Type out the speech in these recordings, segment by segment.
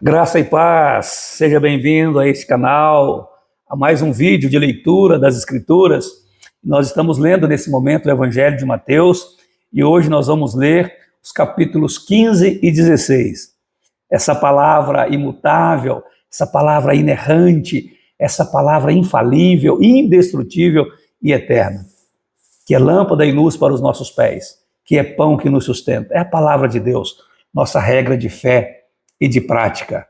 Graça e paz, seja bem-vindo a este canal, a mais um vídeo de leitura das Escrituras. Nós estamos lendo nesse momento o Evangelho de Mateus e hoje nós vamos ler os capítulos 15 e 16. Essa palavra imutável, essa palavra inerrante, essa palavra infalível, indestrutível e eterna, que é lâmpada e luz para os nossos pés, que é pão que nos sustenta. É a palavra de Deus, nossa regra de fé e de prática.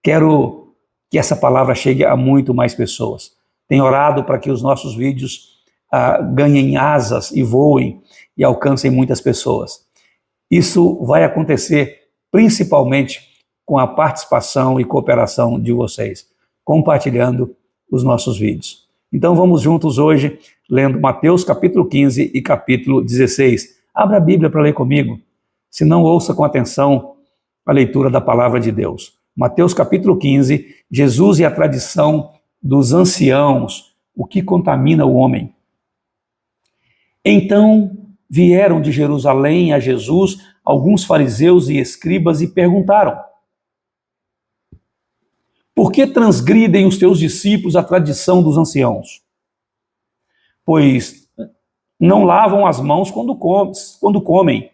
Quero que essa palavra chegue a muito mais pessoas. Tenho orado para que os nossos vídeos ganhem asas e voem e alcancem muitas pessoas. Isso vai acontecer principalmente com a participação e cooperação de vocês, compartilhando os nossos vídeos. Então vamos juntos hoje, lendo Mateus capítulo 15 e capítulo 16. Abra a Bíblia para ler comigo, se não ouça com atenção a leitura da palavra de Deus. Mateus capítulo 15, Jesus e a tradição dos anciãos, o que contamina o homem. Então vieram de Jerusalém a Jesus alguns fariseus e escribas e perguntaram: por que transgridem os teus discípulos a tradição dos anciãos? Pois não lavam as mãos quando comem.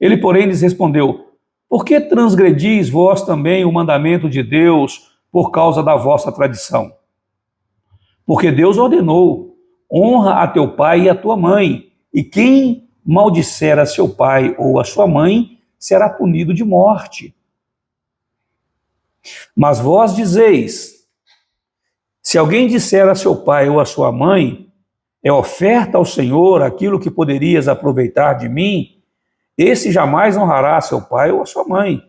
Ele, porém, lhes respondeu: por que transgredis vós também o mandamento de Deus por causa da vossa tradição? Porque Deus ordenou: honra a teu pai e a tua mãe, e quem maldisser a seu pai ou a sua mãe será punido de morte. Mas vós dizeis: se alguém disser a seu pai ou a sua mãe, é oferta ao Senhor aquilo que poderias aproveitar de mim, esse jamais honrará seu pai ou a sua mãe.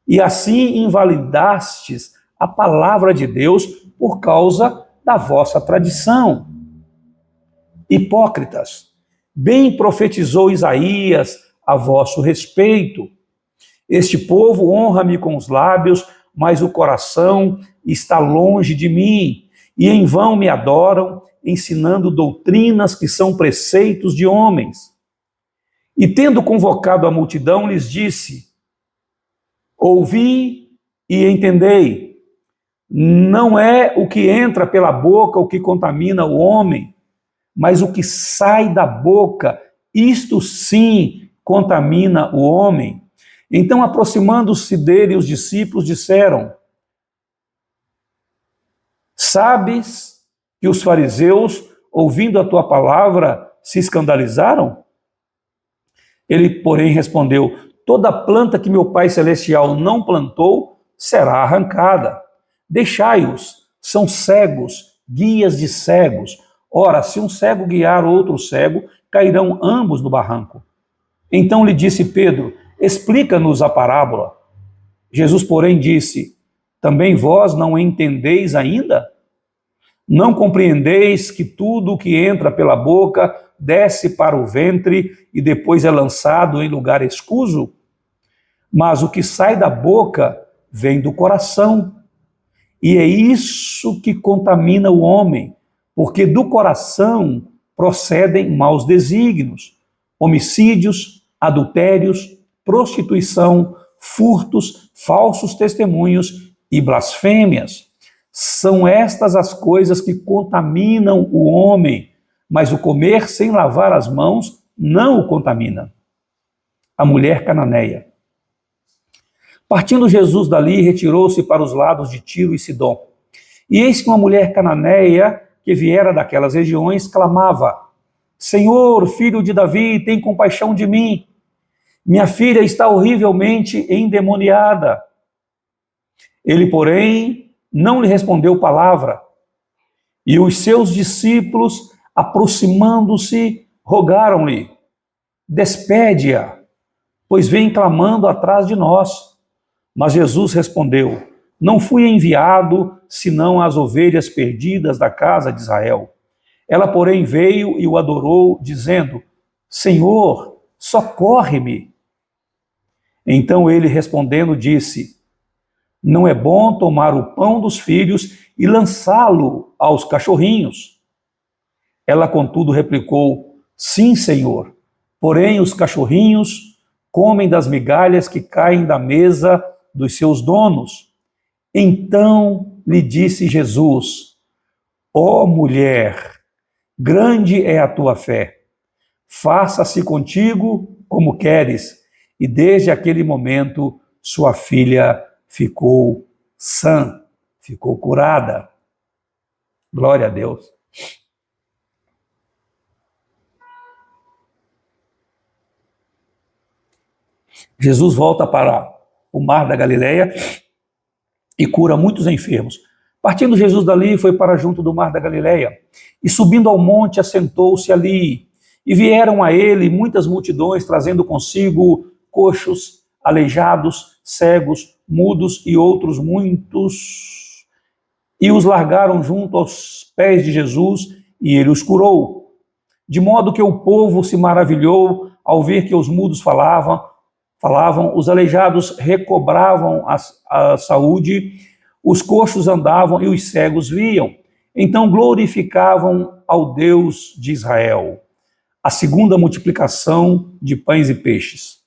E assim invalidastes a palavra de Deus por causa da vossa tradição. Hipócritas, bem profetizou Isaías a vosso respeito. Este povo honra-me com os lábios, mas o coração está longe de mim, e em vão me adoram, ensinando doutrinas que são preceitos de homens. E tendo convocado a multidão, lhes disse: ouvi e entendei. Não é o que entra pela boca o que contamina o homem, mas o que sai da boca, isto sim contamina o homem. Então, aproximando-se dele, os discípulos disseram: sabes que os fariseus, ouvindo a tua palavra, se escandalizaram? Ele, porém, respondeu: toda planta que meu Pai Celestial não plantou será arrancada. Deixai-os, são cegos, guias de cegos. Ora, se um cego guiar outro cego, cairão ambos no barranco. Então lhe disse Pedro: explica-nos a parábola. Jesus, porém, disse: também vós não entendeis ainda? Não compreendeis que tudo o que entra pela boca desce para o ventre e depois é lançado em lugar escuso? Mas o que sai da boca vem do coração. E é isso que contamina o homem, porque do coração procedem maus desígnios, homicídios, adultérios, prostituição, furtos, falsos testemunhos e blasfêmias. São estas as coisas que contaminam o homem, mas o comer sem lavar as mãos não o contamina. A mulher cananeia. Partindo Jesus dali, retirou-se para os lados de Tiro e Sidom. E eis que uma mulher cananeia, que viera daquelas regiões, clamava: Senhor, filho de Davi, tem compaixão de mim. Minha filha está horrivelmente endemoniada. Ele, porém, não lhe respondeu palavra. E os seus discípulos, aproximando-se, rogaram-lhe: despede-a, pois vem clamando atrás de nós. Mas Jesus respondeu: não fui enviado senão às ovelhas perdidas da casa de Israel. Ela, porém, veio e o adorou, dizendo: Senhor, socorre-me. Então ele, respondendo, disse: não é bom tomar o pão dos filhos e lançá-lo aos cachorrinhos. Ela, contudo, replicou: sim, Senhor, porém os cachorrinhos comem das migalhas que caem da mesa dos seus donos. Então lhe disse Jesus: ó mulher, grande é a tua fé, faça-se contigo como queres. E desde aquele momento sua filha ficou sã, ficou curada. Glória a Deus. Jesus volta para o mar da Galileia e cura muitos enfermos. Partindo Jesus dali, foi para junto do mar da Galileia, e subindo ao monte, assentou-se ali. E vieram a ele muitas multidões, trazendo consigo coxos, aleijados, cegos, mudos e outros muitos. E os largaram junto aos pés de Jesus, e ele os curou. De modo que o povo se maravilhou ao ver que os mudos falavam, os aleijados recobravam a saúde, os coxos andavam e os cegos viam. Então glorificavam ao Deus de Israel. A segunda multiplicação de pães e peixes.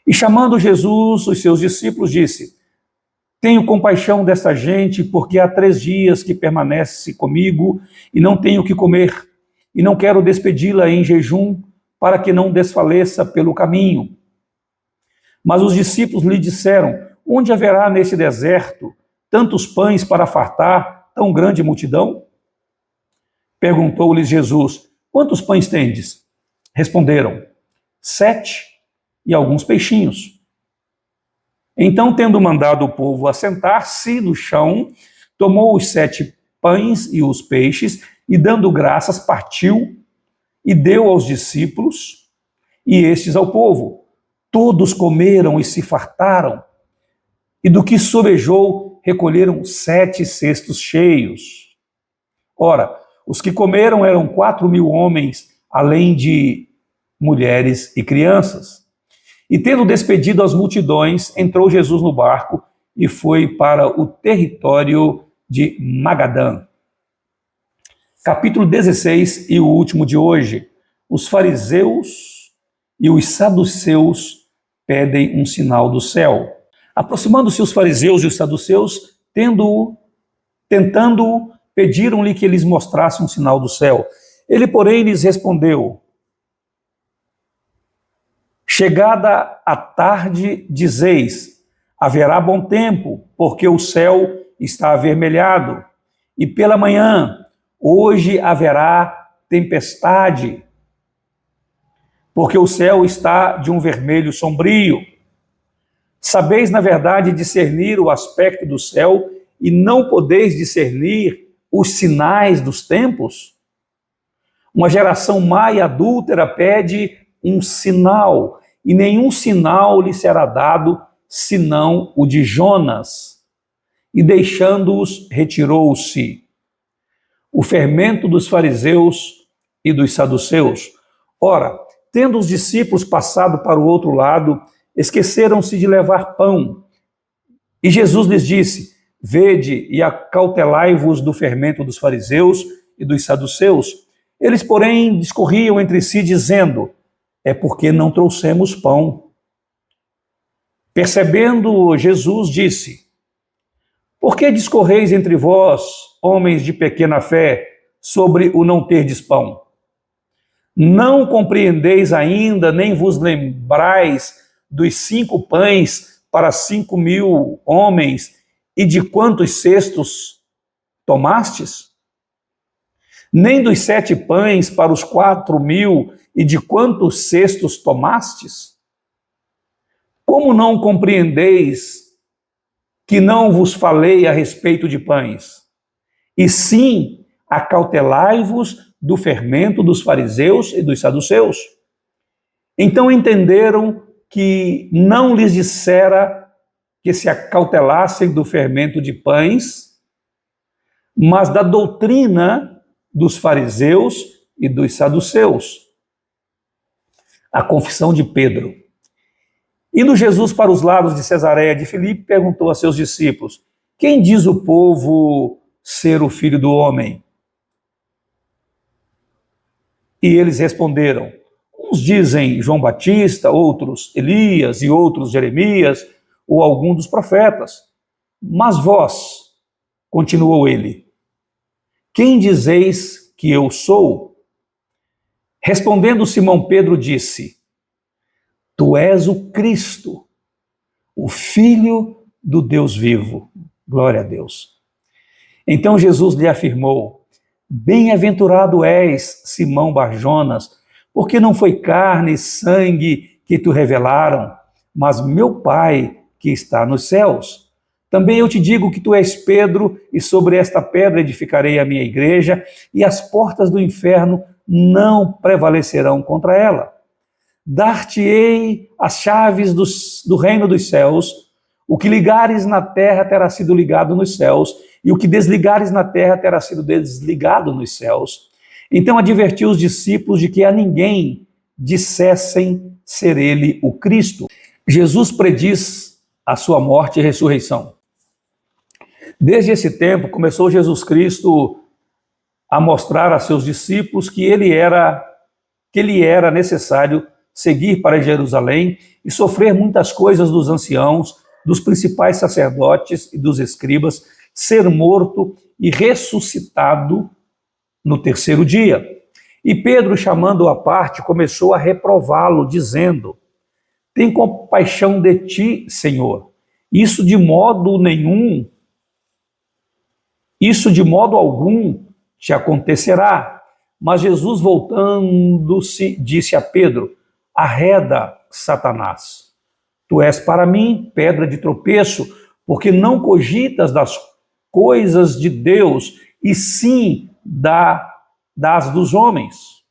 E chamando Jesus, os seus discípulos, disse: tenho compaixão dessa gente, porque há 3 dias que permanece comigo e não tenho o que comer, e não quero despedi-la em jejum, para que não desfaleça pelo caminho. Mas os discípulos lhe disseram: onde haverá nesse deserto tantos pães para fartar tão grande multidão? Perguntou-lhes Jesus: quantos pães tendes? Responderam: 7 e alguns peixinhos. Então, tendo mandado o povo assentar-se no chão, tomou os 7 pães e os peixes, e dando graças, partiu e deu aos discípulos, e estes ao povo. Todos comeram e se fartaram, e do que sobejou, recolheram 7 cestos cheios. Ora, os que comeram eram 4.000 homens, além de mulheres e crianças. E tendo despedido as multidões, entrou Jesus no barco e foi para o território de Magadã. Capítulo 16 e o último de hoje. Os fariseus e os saduceus pedem um sinal do céu. Aproximando-se os fariseus e os saduceus, tentando, pediram-lhe que lhes mostrasse um sinal do céu. Ele, porém, lhes respondeu: chegada a tarde, dizeis: haverá bom tempo, porque o céu está avermelhado. E pela manhã, hoje haverá tempestade, porque o céu está de um vermelho sombrio. Sabeis, na verdade, discernir o aspecto do céu e não podeis discernir os sinais dos tempos? Uma geração má e adúltera pede um sinal, e nenhum sinal lhe será dado, senão o de Jonas. E deixando-os, retirou-se. O fermento dos fariseus e dos saduceus. Ora, tendo os discípulos passado para o outro lado, esqueceram-se de levar pão. E Jesus lhes disse: vede e acautelai-vos do fermento dos fariseus e dos saduceus. Eles, porém, discorriam entre si, dizendo: é porque não trouxemos pão. Percebendo, Jesus disse: por que discorreis entre vós, homens de pequena fé, sobre o não terdes pão? Não compreendeis ainda, nem vos lembrais dos 5 pães para 5.000 homens, e de quantos cestos tomastes? Nem dos 7 pães para os 4.000, e de quantos cestos tomastes? Como não compreendeis que não vos falei a respeito de pães? E sim, acautelai-vos do fermento dos fariseus e dos saduceus. Então entenderam que não lhes dissera que se acautelassem do fermento de pães, mas da doutrina dos fariseus e dos saduceus. A confissão de Pedro. Indo Jesus para os lados de Cesareia de Filipe, perguntou a seus discípulos: quem diz o povo ser o Filho do Homem? E eles responderam: uns dizem João Batista, outros Elias e outros Jeremias ou algum dos profetas. Mas vós, continuou ele, quem dizeis que eu sou? Respondendo Simão Pedro disse, tu és o Cristo, o Filho do Deus vivo. Glória a Deus. Então Jesus lhe afirmou, bem-aventurado és, Simão Barjonas, porque não foi carne e sangue que te revelaram, mas meu Pai que está nos céus. Também eu te digo que tu és Pedro, e sobre esta pedra edificarei a minha igreja, e as portas do inferno não prevalecerão contra ela. Dar-te-ei as chaves do reino dos céus, o que ligares na terra terá sido ligado nos céus, e o que desligares na terra terá sido desligado nos céus. Então advertiu os discípulos de que a ninguém dissessem ser ele o Cristo. Jesus prediz a sua morte e ressurreição. Desde esse tempo, começou Jesus Cristo a mostrar a seus discípulos que ele era necessário seguir para Jerusalém e sofrer muitas coisas dos anciãos, dos principais sacerdotes e dos escribas, ser morto e ressuscitado no terceiro dia. E Pedro, chamando-o à parte, começou a reprová-lo, dizendo, tem compaixão de ti, Senhor. Isso de modo algum te acontecerá. Mas Jesus, voltando-se, disse a Pedro, arreda, Satanás. Tu és para mim pedra de tropeço, porque não cogitas das coisas de Deus, e sim das dos homens.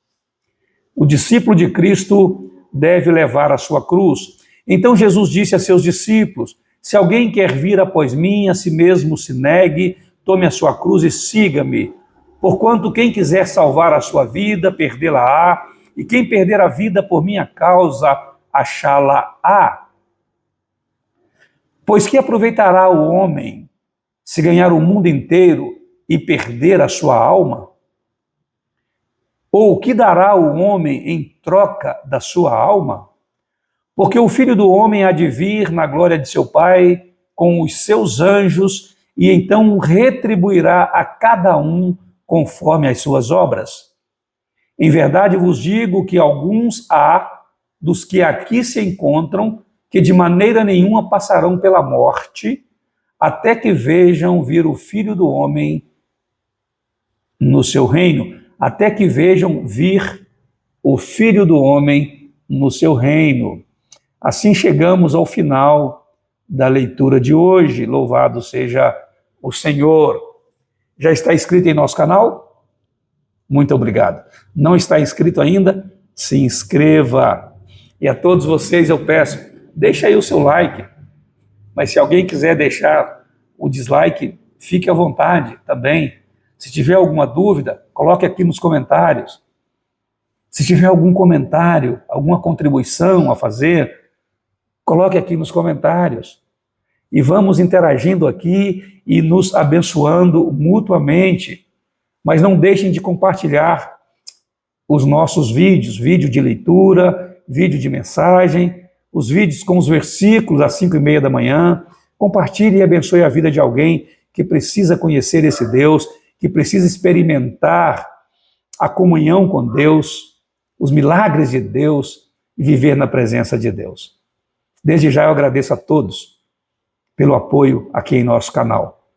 O discípulo de Cristo deve levar a sua cruz. Então Jesus disse a seus discípulos, se alguém quer vir após mim, a si mesmo se negue, tome a sua cruz e siga-me. Porquanto quem quiser salvar a sua vida, perdê-la-á, e quem perder a vida por minha causa, achá-la-á. Pois que aproveitará o homem se ganhar o mundo inteiro e perder a sua alma? Ou o que dará o homem em troca da sua alma? Porque o Filho do Homem há de vir na glória de seu Pai com os seus anjos e então retribuirá a cada um conforme as suas obras. Em verdade vos digo que alguns há dos que aqui se encontram que de maneira nenhuma passarão pela morte até que vejam vir o Filho do Homem no seu reino. Até que vejam vir o Filho do Homem no seu reino. Assim chegamos ao final da leitura de hoje. Louvado seja o Senhor. Já está inscrito em nosso canal? Muito obrigado. Não está inscrito ainda? Se inscreva. E a todos vocês eu peço, deixa aí o seu like. Mas se alguém quiser deixar o dislike, fique à vontade também. Se tiver alguma dúvida, coloque aqui nos comentários. Se tiver algum comentário, alguma contribuição a fazer, coloque aqui nos comentários. E vamos interagindo aqui e nos abençoando mutuamente. Mas não deixem de compartilhar os nossos vídeos, vídeo de leitura, vídeo de mensagem, os vídeos com os versículos às 5:30 da manhã. Compartilhe e abençoe a vida de alguém que precisa conhecer esse Deus, que precisa experimentar a comunhão com Deus, os milagres de Deus e viver na presença de Deus. Desde já eu agradeço a todos pelo apoio aqui em nosso canal.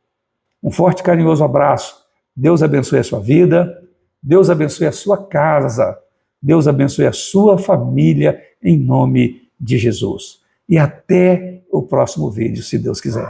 Um forte e carinhoso abraço. Deus abençoe a sua vida, Deus abençoe a sua casa, Deus abençoe a sua família, em nome de Jesus. E até o próximo vídeo, se Deus quiser.